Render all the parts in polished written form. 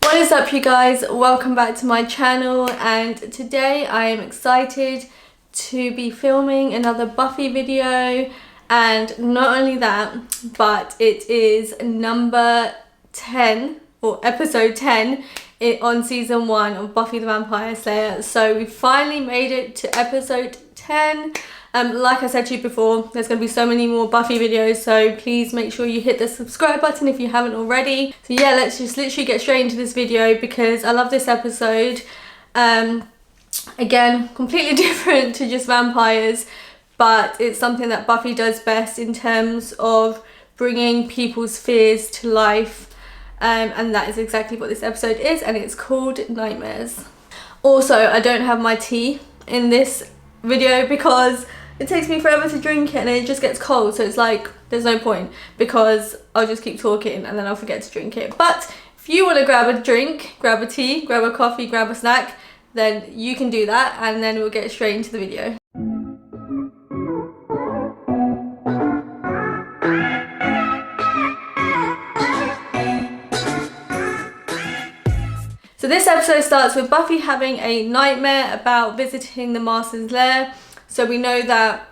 What is up, you guys? Welcome back to my channel, and today I am excited to be filming another Buffy video. And not only that, but it is number 10 or episode 10 on season 1 of Buffy the Vampire Slayer. So we finally made it to episode 10. Like I said to you before, there's going to be so many more Buffy videos, so please make sure you hit the subscribe button if you haven't already. So yeah, let's just literally get straight into this video because I love this episode. Again, completely different to just vampires, but it's something that Buffy does best in terms of bringing people's fears to life. And that is exactly what this episode is, and it's called Nightmares. Also, I don't have my tea in this video because it takes me forever to drink it and it just gets cold, so it's like there's no point because I'll just keep talking and then I'll forget to drink it. But if you want to grab a drink, grab a tea, grab a coffee, grab a snack, then you can do that, and then we'll get straight into the video. So this episode starts with Buffy having a nightmare about visiting the Master's lair. So we know that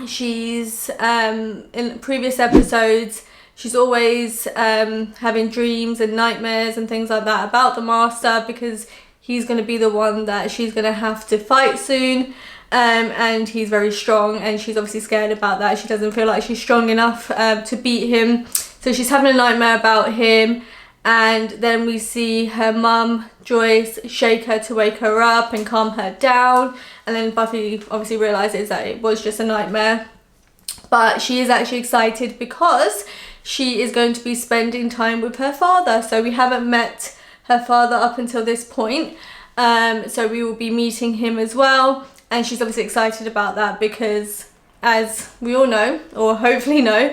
she's, in previous episodes, she's always having dreams and nightmares and things like that about the Master because he's going to be the one that she's going to have to fight soon. And he's very strong, and she's obviously scared about that. She doesn't feel like she's strong enough to beat him. So she's having a nightmare about him. And then we see her mum, Joyce, shake her to wake her up and calm her down. And then Buffy obviously realises that it was just a nightmare. But she is actually excited because she is going to be spending time with her father. So we haven't met her father up until this point. So we will be meeting him as well. And she's obviously excited about that because, as we all know, or hopefully know,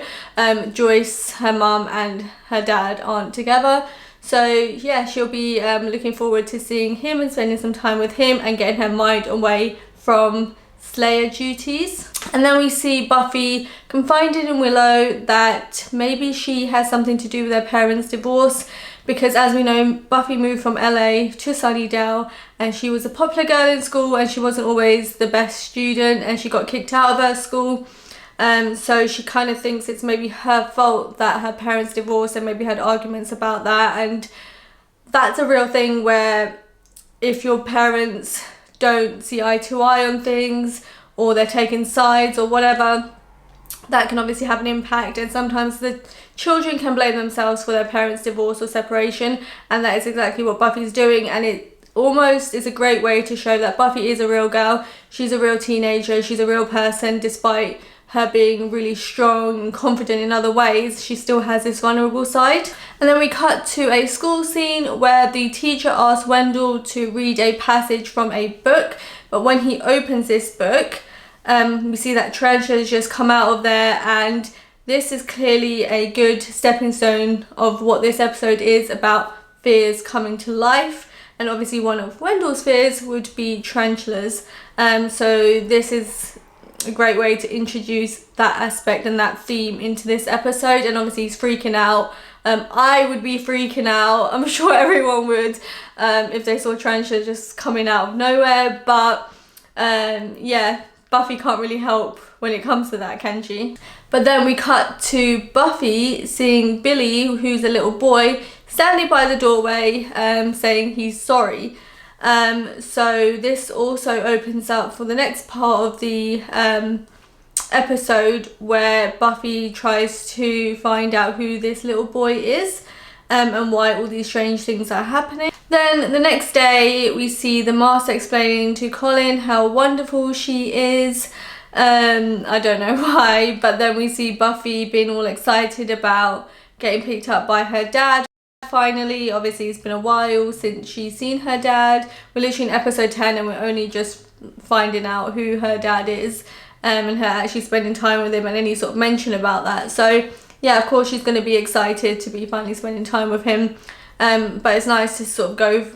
Joyce, her mum and her dad aren't together. So yeah, she'll be looking forward to seeing him and spending some time with him and getting her mind away from Slayer duties. And then we see Buffy confided in Willow that maybe she has something to do with her parents' divorce, because as we know, Buffy moved from LA to Sunnydale and she was a popular girl in school and she wasn't always the best student and she got kicked out of her school. So she kind of thinks it's maybe her fault that her parents divorced and maybe had arguments about that. And that's a real thing where if your parents don't see eye to eye on things, or they're taking sides or whatever, that can obviously have an impact. And sometimes the children can blame themselves for their parents' divorce or separation, and that is exactly what Buffy's doing. And it almost is a great way to show that Buffy is a real girl. She's a real teenager. She's a real person. Despite her being really strong and confident in other ways, she still has this vulnerable side. And then we cut to a school scene where the teacher asks Wendell to read a passage from a book, but when he opens this book, we see that treasures just come out of there. And this is clearly a good stepping stone of what this episode is about, fears coming to life. And obviously one of Wendell's fears would be tarantulas. So this is a great way to introduce that aspect and that theme into this episode. And obviously he's freaking out. I would be freaking out. I'm sure everyone would if they saw tarantulas just coming out of nowhere. But yeah, Buffy can't really help when it comes to that, can she? But then we cut to Buffy seeing Billy, who's a little boy, standing by the doorway saying he's sorry. So this also opens up for the next part of the episode where Buffy tries to find out who this little boy is and why all these strange things are happening. Then the next day we see the Master explaining to Colin how wonderful she is. I don't know why, but then we see Buffy being all excited about getting picked up by her dad. Finally, obviously it's been a while since she's seen her dad. We're literally in episode 10 and we're only just finding out who her dad is, and her actually spending time with him and any sort of mention about that. So yeah, of course she's going to be excited to be finally spending time with him. But it's nice to sort of go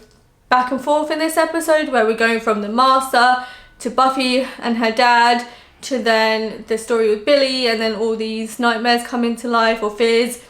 back and forth in this episode where we're going from the Master to Buffy and her dad to then the story with Billy, and then all these nightmares coming to life, or fears.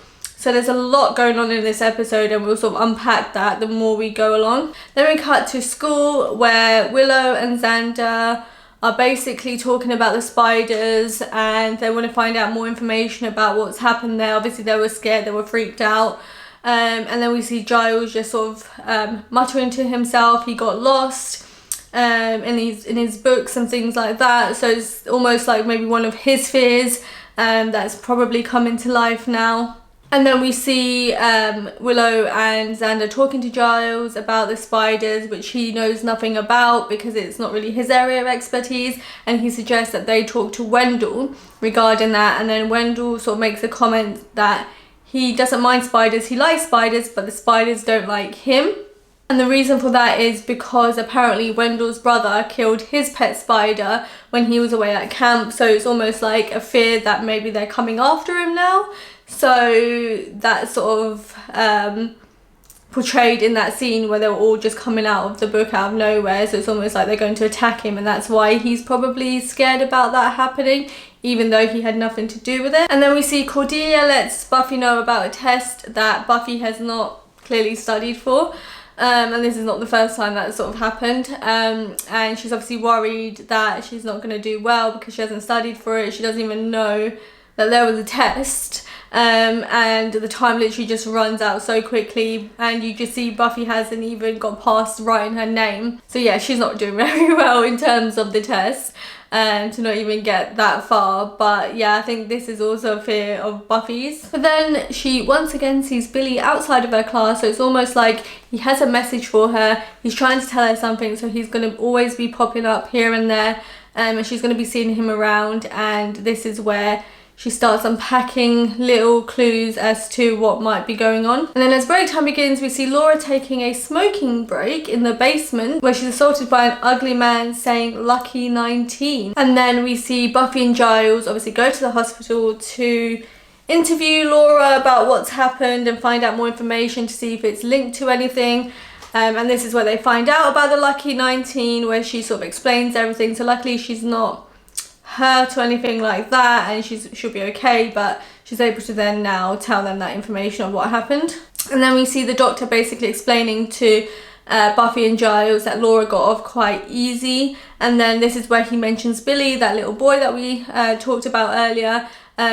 So there's a lot going on in this episode, and we'll sort of unpack that the more we go along. Then we cut to school where Willow and Xander are basically talking about the spiders, and they want to find out more information about what's happened there. Obviously they were scared, they were freaked out. And then we see Giles just sort of muttering to himself. He got lost in his books and things like that. So it's almost like maybe one of his fears that's probably coming to life now. And then we see Willow and Xander talking to Giles about the spiders, which he knows nothing about because it's not really his area of expertise. And he suggests that they talk to Wendell regarding that. And then Wendell sort of makes a comment that he doesn't mind spiders, he likes spiders, but the spiders don't like him. And the reason for that is because apparently Wendell's brother killed his pet spider when he was away at camp. So it's almost like a fear that maybe they're coming after him now. So that's sort of portrayed in that scene where they were all just coming out of the book out of nowhere. So it's almost like they're going to attack him, and that's why he's probably scared about that happening, even though he had nothing to do with it. And then we see Cordelia lets Buffy know about a test that Buffy has not clearly studied for. And this is not the first time that sort of happened. And she's obviously worried that she's not going to do well because she hasn't studied for it. She doesn't even know that there was a test. And the time literally just runs out so quickly, and you just see Buffy hasn't even got past writing her name. So yeah, she's not doing very well in terms of the test, to not even get that far. But yeah, I think this is also a fear of Buffy's. But then she once again sees Billy outside of her class, so it's almost like he has a message for her. He's trying to tell her something, so he's going to always be popping up here and there, and she's going to be seeing him around. And this is where she starts unpacking little clues as to what might be going on. And then as break time begins, we see Laura taking a smoking break in the basement where she's assaulted by an ugly man saying "Lucky 19." And then we see Buffy and Giles obviously go to the hospital to interview Laura about what's happened and find out more information to see if it's linked to anything. And this is where they find out about the Lucky 19, where she sort of explains everything. So luckily she's not hurt or anything like that, and she'll be okay, but she's able to then now tell them that information of what happened. And then we see the doctor basically explaining to Buffy and Giles that Laura got off quite easy. And then this is where he mentions Billy, that little boy that we talked about earlier,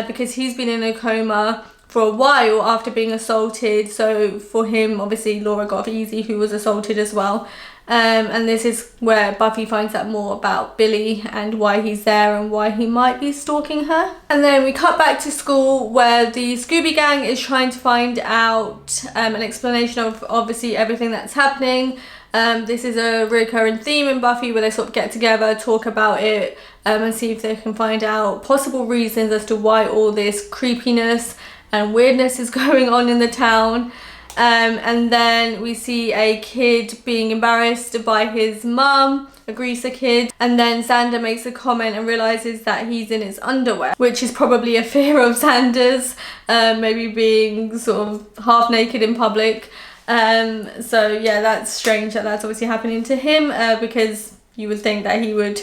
because he's been in a coma for a while after being assaulted. So for him, obviously Laura got off easy, who was assaulted as well. And this is where Buffy finds out more about Billy and why he's there and why he might be stalking her. And then we cut back to school where the Scooby Gang is trying to find out an explanation of obviously everything that's happening. This is a recurring theme in Buffy where they sort of get together, talk about it, and see if they can find out possible reasons as to why all this creepiness and weirdness is going on in the town. And then we see a kid being embarrassed by his mum, a greaser kid, and then Xander makes a comment and realizes that he's in his underwear, which is probably a fear of Xander's, maybe being sort of half naked in public. So yeah, that's strange that that's obviously happening to him, because you would think that he would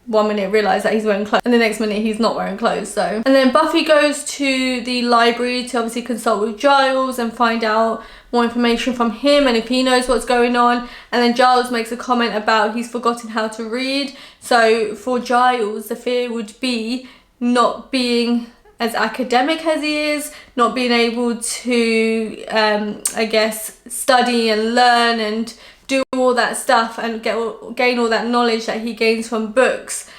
1 minute realise that he's wearing clothes and the next minute he's not wearing clothes. So, and then Buffy goes to the library to obviously consult with Giles and find out more information from him and if he knows what's going on. And then Giles makes a comment about he's forgotten how to read. So for Giles, the fear would be not being as academic as he is, not being able to I guess study and learn and do all that stuff and gain all that knowledge that he gains from books,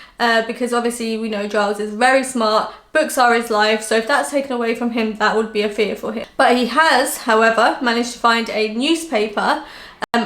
because obviously we know Giles is very smart, books are his life, so if that's taken away from him, that would be a fear for him. But he has, however, managed to find a newspaper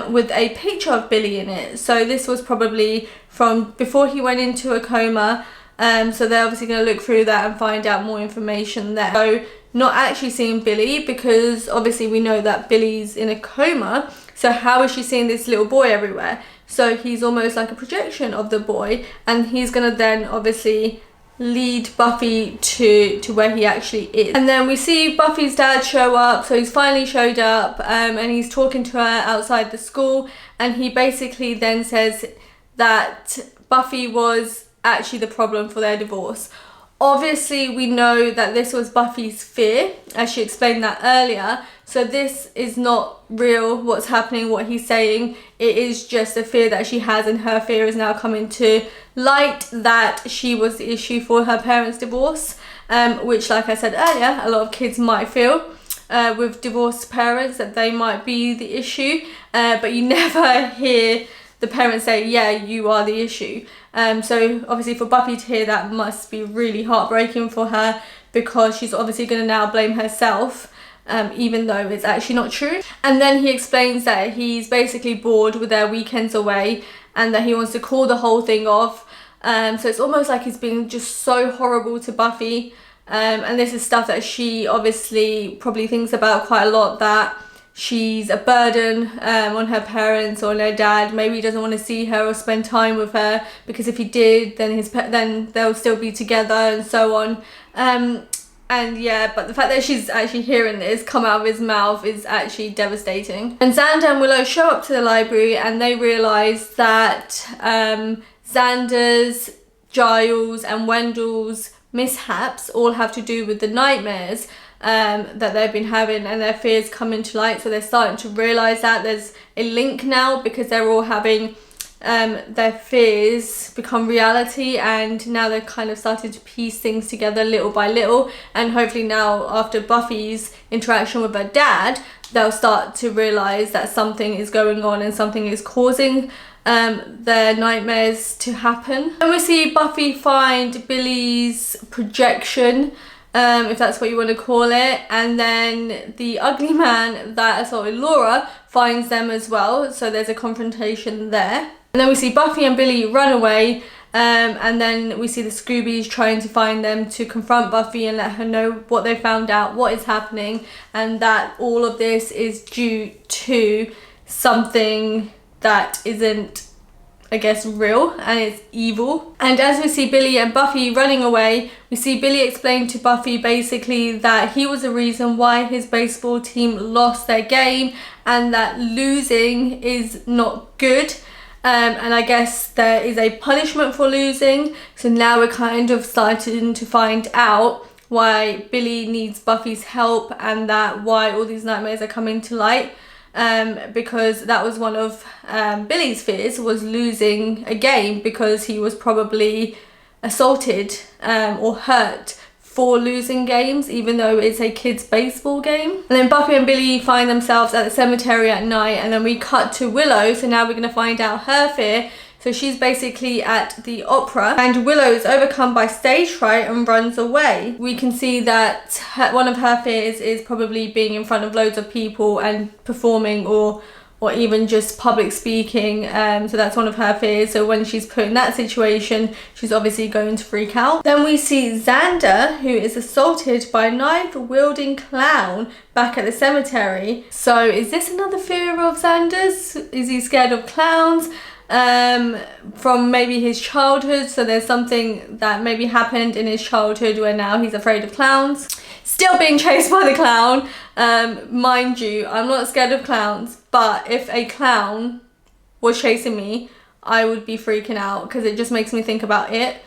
with a picture of Billy in it. So this was probably from before he went into a coma, so they're obviously going to look through that and find out more information there. So not actually seeing Billy, because obviously we know that Billy's in a coma, so how is she seeing this little boy everywhere? So he's almost like a projection of the boy, and he's gonna then obviously lead Buffy to where he actually is. And then we see Buffy's dad show up, so he's finally showed up, and he's talking to her outside the school, and he basically then says that Buffy was actually the problem for their divorce. Obviously, we know that this was Buffy's fear, as she explained that earlier. So this is not real, what's happening, what he's saying. It is just a fear that she has, and her fear is now coming to light that she was the issue for her parents' divorce, which, like I said earlier, a lot of kids might feel with divorced parents that they might be the issue, but you never hear the parents say, yeah, you are the issue. So obviously for Buffy to hear that must be really heartbreaking for her, because she's obviously going to now blame herself, even though it's actually not true. And then he explains that he's basically bored with their weekends away and that he wants to call the whole thing off. So it's almost like he's being just so horrible to Buffy. And this is stuff that she obviously probably thinks about quite a lot, that she's a burden on her parents or on her dad. Maybe he doesn't want to see her or spend time with her, because if he did, then they'll still be together and so on. And yeah, but the fact that she's actually hearing this come out of his mouth is actually devastating. And Xander and Willow show up to the library and they realise that Xander's, Giles and Wendell's mishaps all have to do with the nightmares that they've been having, and their fears coming to light. So they're starting to realise that there's a link now, because they're all having their fears become reality, and now they're kind of starting to piece things together little by little. And hopefully now, after Buffy's interaction with her dad, they'll start to realise that something is going on and something is causing their nightmares to happen. And we see Buffy find Billy's projection, if that's what you want to call it, and then the ugly man that assaulted Laura finds them as well, so there's a confrontation there. And then we see Buffy and Billy run away, and then we see the Scoobies trying to find them to confront Buffy and let her know what they found out, what is happening, and that all of this is due to something that isn't, I guess, real, and it's evil. And as we see Billy and Buffy running away, we see Billy explain to Buffy basically that he was the reason why his baseball team lost their game, and that losing is not good. And I guess there is a punishment for losing. So now we're kind of starting to find out why Billy needs Buffy's help, and that why all these nightmares are coming to light. Because that was one of Billy's fears, was losing a game, because he was probably assaulted or hurt for losing games, even though it's a kids' baseball game. And then Buffy and Billy find themselves at the cemetery at night, and then we cut to Willow. So now we're going to find out her fear. So she's basically at the opera, and Willow is overcome by stage fright and runs away. We can see that one of her fears is probably being in front of loads of people and performing, or even just public speaking. So that's one of her fears. So when she's put in that situation, she's obviously going to freak out. Then we see Xander, who is assaulted by a knife-wielding clown back at the cemetery. So is this another fear of Xander's? Is he scared of clowns? From maybe his childhood, so there's something that maybe happened in his childhood where now he's afraid of clowns. Still being chased by the clown. Mind you, I'm not scared of clowns, but if a clown was chasing me, I would be freaking out, because it just makes me think about it.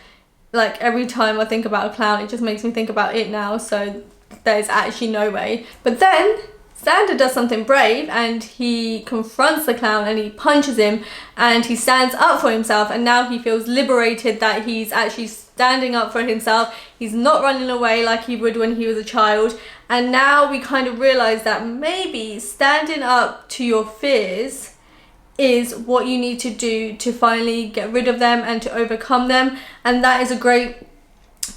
Like, every time I think about a clown, it just makes me think about it now, so there's actually no way. But then Xander does something brave, and he confronts the clown and he punches him, and he stands up for himself, and now he feels liberated that he's actually standing up for himself. He's not running away like he would when he was a child. And now we kind of realize that maybe standing up to your fears is what you need to do to finally get rid of them and to overcome them. And that is a great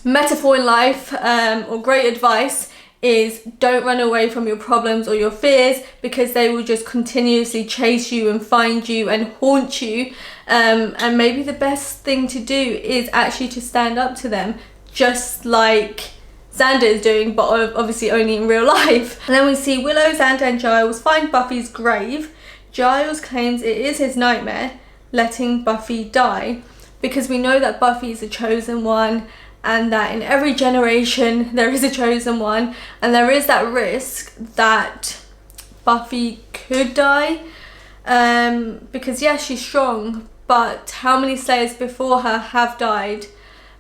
metaphor in life, or great advice, is don't run away from your problems or your fears, because they will just continuously chase you and find you and haunt you. And maybe the best thing to do is actually to stand up to them, just like Xander is doing, but obviously only in real life. And then we see Willow, Xander and Giles find Buffy's grave. Giles claims it is his nightmare letting Buffy die, because we know that Buffy is the chosen one, and that in every generation there is a chosen one, and there is that risk that Buffy could die, because yes, she's strong, but how many Slayers before her have died?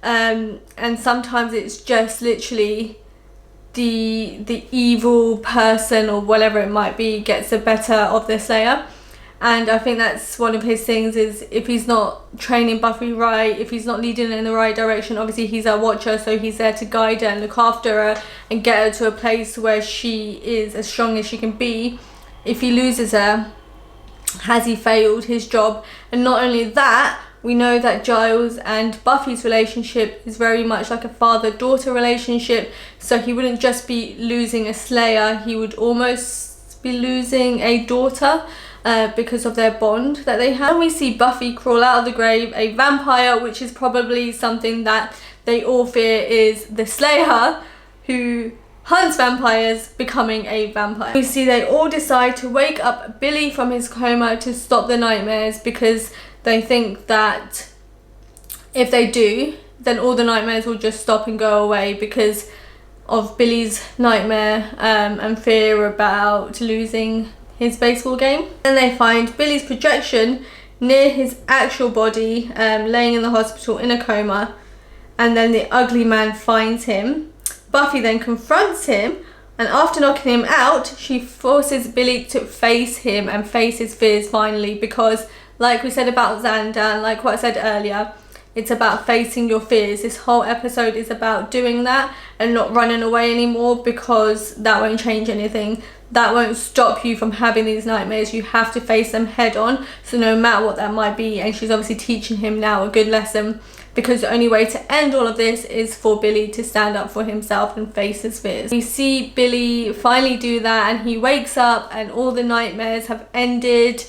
and sometimes it's just literally the evil person or whatever it might be gets the better of the Slayer. And I think that's one of his things, is if he's not training Buffy right, if he's not leading her in the right direction, obviously he's our watcher, so he's there to guide her and look after her and get her to a place where she is as strong as she can be. If he loses her, has he failed his job? And not only that, we know that Giles and Buffy's relationship is very much like a father-daughter relationship, so he wouldn't just be losing a Slayer, he would almost be losing a daughter, because of their bond that they have. And we see Buffy crawl out of the grave, a vampire, which is probably something that they all fear is the Slayer who hunts vampires becoming a vampire. We see they all decide to wake up Billy from his coma to stop the nightmares, because they think that if they do, then all the nightmares will just stop and go away because of Billy's nightmare and fear about losing his baseball game. And they find Billy's projection near his actual body, laying in the hospital in a coma, and then the ugly man finds him. Buffy then confronts him, and after knocking him out, she forces Billy to face him and face his fears finally, because like we said about Xander, and like what I said earlier, it's about facing your fears. This whole episode is about doing that and not running away anymore, because that won't change anything. That won't stop you from having these nightmares. You have to face them head on, so no matter what that might be. And she's obviously teaching him now a good lesson, because the only way to end all of this is for Billy to stand up for himself and face his fears. We see Billy finally do that, and he wakes up and all the nightmares have ended,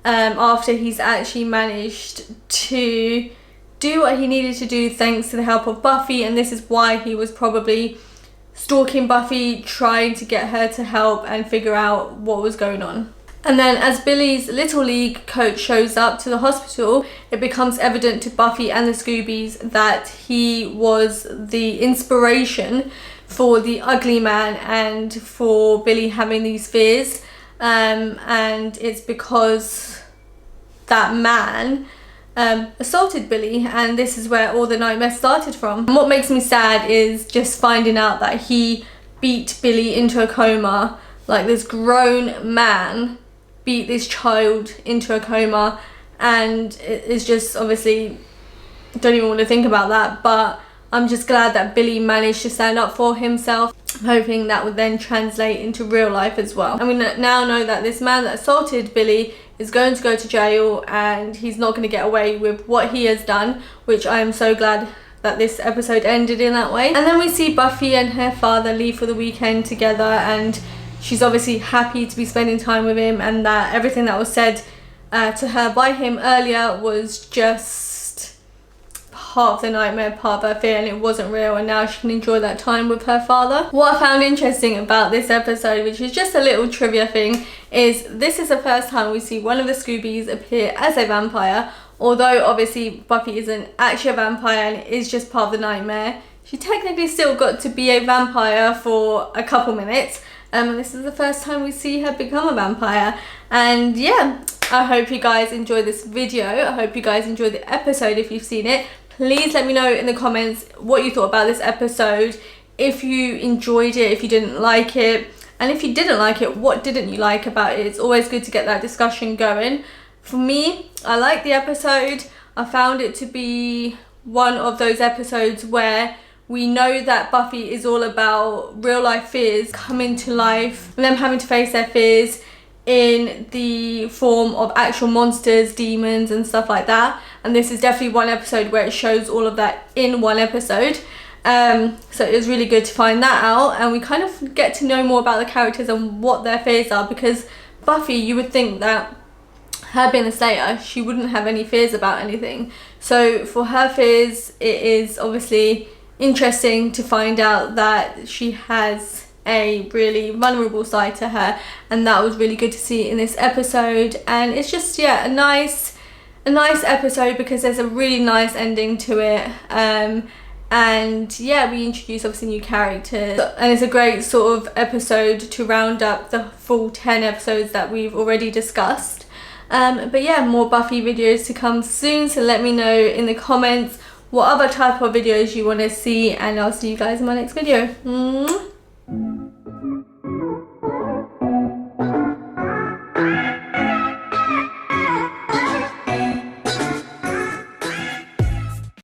after he's actually managed to do what he needed to do thanks to the help of Buffy. And this is why he was probably stalking Buffy, trying to get her to help and figure out what was going on. And then as Billy's Little League coach shows up to the hospital, it becomes evident to Buffy and the Scoobies that he was the inspiration for the ugly man and for Billy having these fears, and it's because that man assaulted Billy, and this is where all the nightmares started from. And what makes me sad is just finding out that he beat Billy into a coma. Like, this grown man beat this child into a coma, and it's just, obviously, I don't even want to think about that, but I'm just glad that Billy managed to stand up for himself. I'm hoping that would then translate into real life as well. And we now know that this man that assaulted Billy is going to go to jail, and he's not going to get away with what he has done, which I am so glad that this episode ended in that way. And then we see Buffy and her father leave for the weekend together, and she's obviously happy to be spending time with him, and that everything that was said to her by him earlier was just part of the nightmare, part of her fear, and it wasn't real, and now she can enjoy that time with her father. What I found interesting about this episode, which is just a little trivia thing, is this is the first time we see one of the Scoobies appear as a vampire. Although obviously Buffy isn't actually a vampire and it is just part of the nightmare, she technically still got to be a vampire for a couple minutes. And this is the first time we see her become a vampire. And yeah, I hope you guys enjoyed this video. I hope you guys enjoyed the episode if you've seen it. Please let me know in the comments what you thought about this episode. If you enjoyed it, if you didn't like it. And if you didn't like it, what didn't you like about it? It's always good to get that discussion going. For me, I liked the episode. I found it to be one of those episodes where we know that Buffy is all about real life fears coming to life, and them having to face their fears in the form of actual monsters, demons and stuff like that. And this is definitely one episode where it shows all of that in one episode. So it was really good to find that out, and we kind of get to know more about the characters and what their fears are, because Buffy, you would think that her being a Slayer, she wouldn't have any fears about anything. So for her fears, it is obviously interesting to find out that she has a really vulnerable side to her, and that was really good to see in this episode. And it's just, yeah, a nice episode because there's a really nice ending to it. And yeah, we introduce obviously new characters, and it's a great sort of episode to round up the full 10 episodes that we've already discussed. But yeah, more Buffy videos to come soon, so let me know in the comments what other type of videos you want to see, and I'll see you guys in my next video.